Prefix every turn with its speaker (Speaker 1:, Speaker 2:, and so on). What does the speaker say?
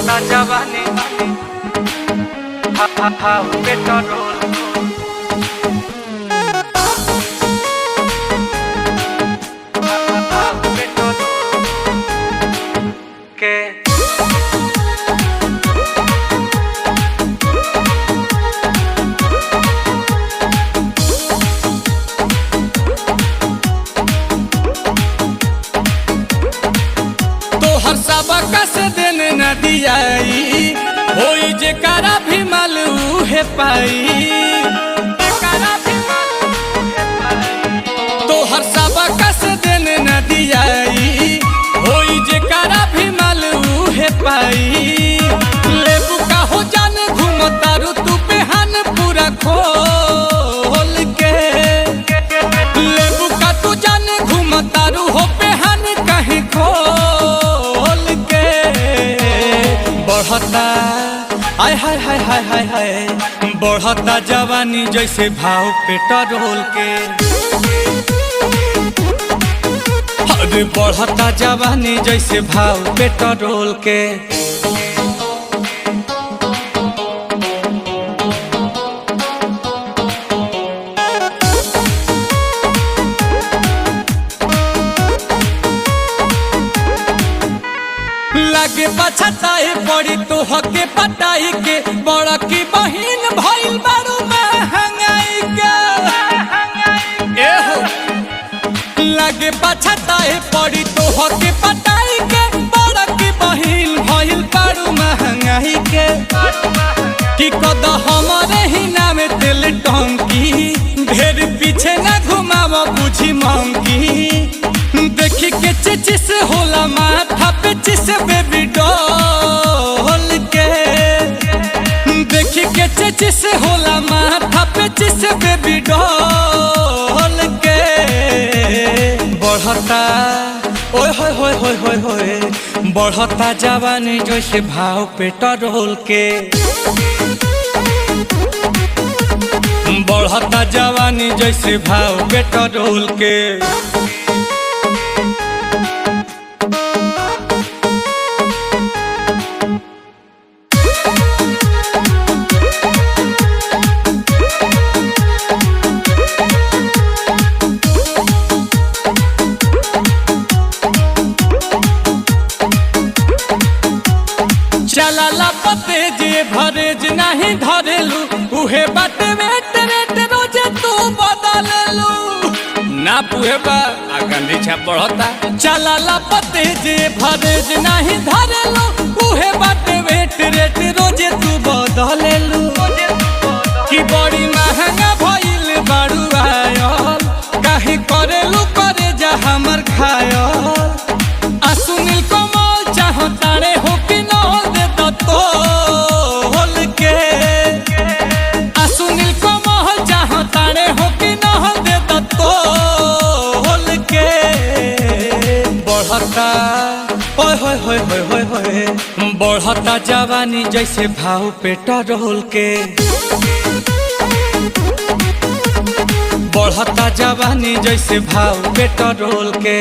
Speaker 1: बढ़ता जवानी पेट्रोल के
Speaker 2: तोहर सबका से देने न दियाई होई जेकरा भी माल उहे पाई। तोहर सबका से देने न दियाई होई जेकरा भी माल उहे पाई। लेबू का हो जाने घूमतारू तू पेहान पूरा खोल के। लेबू का तू जाने घूमतारू हो पेहान कहीं खोल के। बढ़ता आय हाय हाय हाय हाय हाय बढ़ता जवानी जैसे भाव पेट्रोल के। अरे बढ़ता जवानी जैसे भाव पेट्रोल के। लागे पछताए पड़ी तो हके पटाई के बड़ा की बहिन भइल बारू महंगाई के। एहो लागे पछताए पड़ी तो हके पटाई के बड़ा की बहिन भइल बारू महंगाई के। कि कद हमारे ही नाम तेल टंकी ढेर पीछे न घुमाव बुझी मंकी। देखी के चिचिस होला माथा पे चिस बेबी डॉल के। देखी के चिचिस होला माथा पे चिस बेबी डॉल के। बढ़ता ओए होए होए होए होए होए बढ़ता जवानी जैसे भाव पेट्रोल के। बढ़ता जवानी जैसे भाव पेट्रोल के। चला पते जे भरेज नहीं धरेलू उहे बात वेट रेट रोज तू बदललू ना पुहे बा गंदी छा बढ़ता। चला पते जे भरेज नहीं धरेलू उहे बात वेट रेट रोज तू बदललू। कि बड़ी महंगा भइल बारू आयल काहे करेलू करे जा हमर खायल। आ सुनील कमल चाहतारे हो कि न तोल के। सुनील कमल चाहतारे हो कि न दे तोल के। बढ़ता ओए होए होए होए होए होए बढ़ता जवानी जैसे भाव पेट्रोल के। बढ़ता जवानी जैसे भाव पेट्रोल के।